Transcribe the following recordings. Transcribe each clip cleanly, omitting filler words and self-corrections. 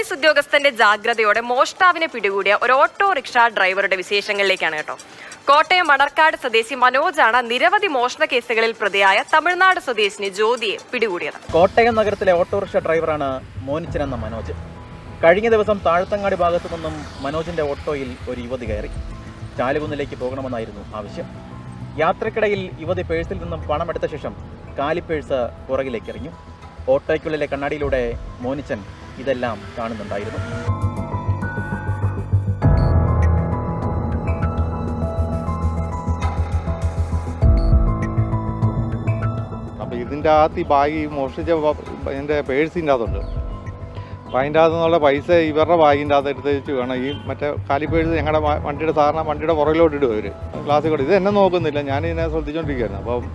Police ഉദ്യോഗസ്ഥന്റെ ജാഗ്രതയോടെ മോഷ്ടാവിനെ പിടികൂടിയ ഒരു ഓട്ടോറിക്ഷ ഡ്രൈവറുടെ വിശേഷങ്ങളിലേക്കാണ് കേട്ടോ. കോട്ടയം മണർക്കാട് സ്വദേശി മനോജാണ് നിരവധി മോഷണ കേസുകളിൽ പ്രതിയായ തമിഴ്നാട് സ്വദേശിനി ജ്യോതിയെ പിടികൂടിയത്. കോട്ടയം നഗരത്തിലെ ഓട്ടോറിക്ഷ ഡ്രൈവറാണ് മോനിച്ചൻ എന്ന മനോജ്. കഴിഞ്ഞ ദിവസം താഴത്തങ്ങാടി ഭാഗത്തു നിന്നും മനോജിന്റെ ഓട്ടോയിൽ ഒരു യുവതി കയറി. ചാലുകുന്നിലേക്ക് പോകണമെന്നായിരുന്നു ആവശ്യം. യാത്രക്കിടയിൽ യുവതി പേഴ്സിൽ നിന്നും പണമെടുത്ത ശേഷം കാലിപ്പേഴ്സ് പുറകിലേക്ക് എറിഞ്ഞു. ഓട്ടോയ്ക്കുള്ളിലെ കണ്ണാടിയിലൂടെ മോനിച്ചൻ ഇതെല്ലാം കാണുന്നുണ്ടായിരുന്നു. അപ്പോൾ ഇതിൻ്റെ അകത്ത് ഈ ബാഗ് മോഷ്ടിച്ച എൻ്റെ പേഴ്സിൻ്റെ അകത്തുണ്ട്. അപ്പോൾ അതിൻ്റെ അകത്തു നിന്നുള്ള പൈസ ഇവരുടെ ബാഗിൻ്റെ അകത്ത് എടുത്ത് വെച്ച് വേണം ഈ മറ്റേ കാലിപ്പേഴ്സ് ഞങ്ങളുടെ വണ്ടിയുടെ സാധാരണ വണ്ടിയുടെ പുറകിലോട്ട് ഇടും അവർ ക്ലാസ്സിൽ കൂടെ. ഇത് എന്നെ നോക്കുന്നില്ല, ഞാനിതിനെ ശ്രദ്ധിച്ചുകൊണ്ടിരിക്കുകയായിരുന്നു. അപ്പം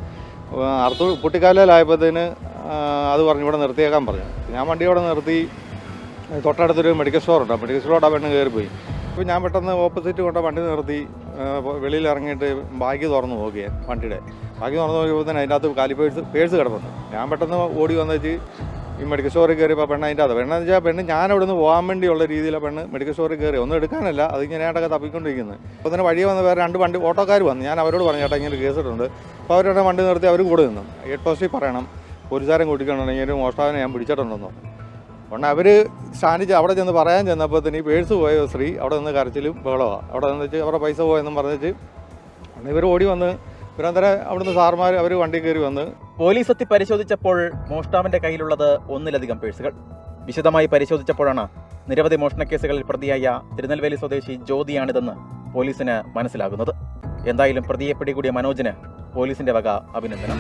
അറുത്ത് പൊട്ടിക്കാലിലായപ്പോഴത്തേന് അത് പറഞ്ഞു ഇവിടെ നിർത്തിയേക്കാൻ പറഞ്ഞു. ഞാൻ വണ്ടി അവിടെ നിർത്തി. തൊട്ടടുത്തൊരു മെഡിക്കൽ സ്റ്റോറുണ്ട്, മെഡിക്കൽ സ്റ്റോറോടെ പെണ്ണ് കയറിപ്പോയി. അപ്പോൾ ഞാൻ പെട്ടെന്ന് ഓപ്പോസിറ്റ് കൊണ്ട് വണ്ടി നിർത്തി വെളിയിൽ ഇറങ്ങിയിട്ട് ബാഗ് തുറന്ന് നോക്കിയാൽ വണ്ടിയുടെ ബാഗ് തുറന്ന് നോക്കിയപ്പോൾ തന്നെ അതിൻ്റെ അകത്ത് പേഴ്സ് കിടപ്പുണ്ട്. ഞാൻ പെട്ടെന്ന് ഓടി വന്നു വെച്ച് ഈ മെഡിക്കൽ സ്റ്റോറിൽ കയറിയപ്പോൾ പെണ്ണ് അതിൻ്റെ അകത്ത് പെണ്ണെന്ന് വെച്ചാൽ പെണ്ണ് ഞാൻ അവിടെ നിന്ന് പോകാൻ വേണ്ടിയുള്ള രീതിയിലാണ് പെണ്ണ് മെഡിക്കൽ സ്റ്റോറിൽ കയറി. ഒന്നും എടുക്കാനല്ല, അത് ഇങ്ങനെയായിട്ടൊക്കെ തപ്പിക്കൊണ്ടിരിക്കുന്നത്. അപ്പോൾ തന്നെ വഴി വന്ന് വേറെ 2 വണ്ടി ഓട്ടോക്കാർ വന്നു. ഞാൻ അവരോട് പറഞ്ഞു ചേട്ടാ ഇങ്ങനെ കേസിട്ടുണ്ട്. അപ്പോൾ അവരുടെ വണ്ടി നിർത്തി അവർ കൂടെ നിന്നു. ഹെഡ് പോസ്റ്റിൽ പറയണം പോലീസുകാരൻ കൂട്ടിക്കണമെങ്കിൽ ഒരു മോഷ്ടാവിനെ ഞാൻ പിടിച്ചിട്ടുണ്ടെന്നോ. അതുകൊണ്ട് അവർ സ്റ്റാൻഡിൽ അവിടെ ചെന്ന് പറയാൻ ചെന്നപ്പോൾ തന്നെ ഈ പേഴ്സ് പോയ സ്ത്രീ അവിടെ നിന്ന് കരച്ചിലും ബഹളമാണ്. അവിടെ നിന്ന് വെച്ച് അവരുടെ പൈസ പോയെന്നും പറഞ്ഞിട്ട് ഇവർ ഓടി വന്ന് ഇവരന്തരം അവിടുന്ന് സാർമാർ അവർ വണ്ടി കയറി വന്ന് പോലീസ് എത്തി പരിശോധിച്ചപ്പോൾ മോഷ്ടാവിന്റെ കയ്യിലുള്ളത് 1-ലധികം പേഴ്സുകൾ. വിശദമായി പരിശോധിച്ചപ്പോഴാണ് നിരവധി മോഷണ കേസുകളിൽ പ്രതിയായ തിരുനെൽവേലി സ്വദേശി ജ്യോതിയാണിതെന്ന് പോലീസിന് മനസ്സിലാകുന്നത്. എന്തായാലും പ്രതിയെ പിടികൂടിയ മനോജിന് പോലീസിന്റെ വക അഭിനന്ദനം.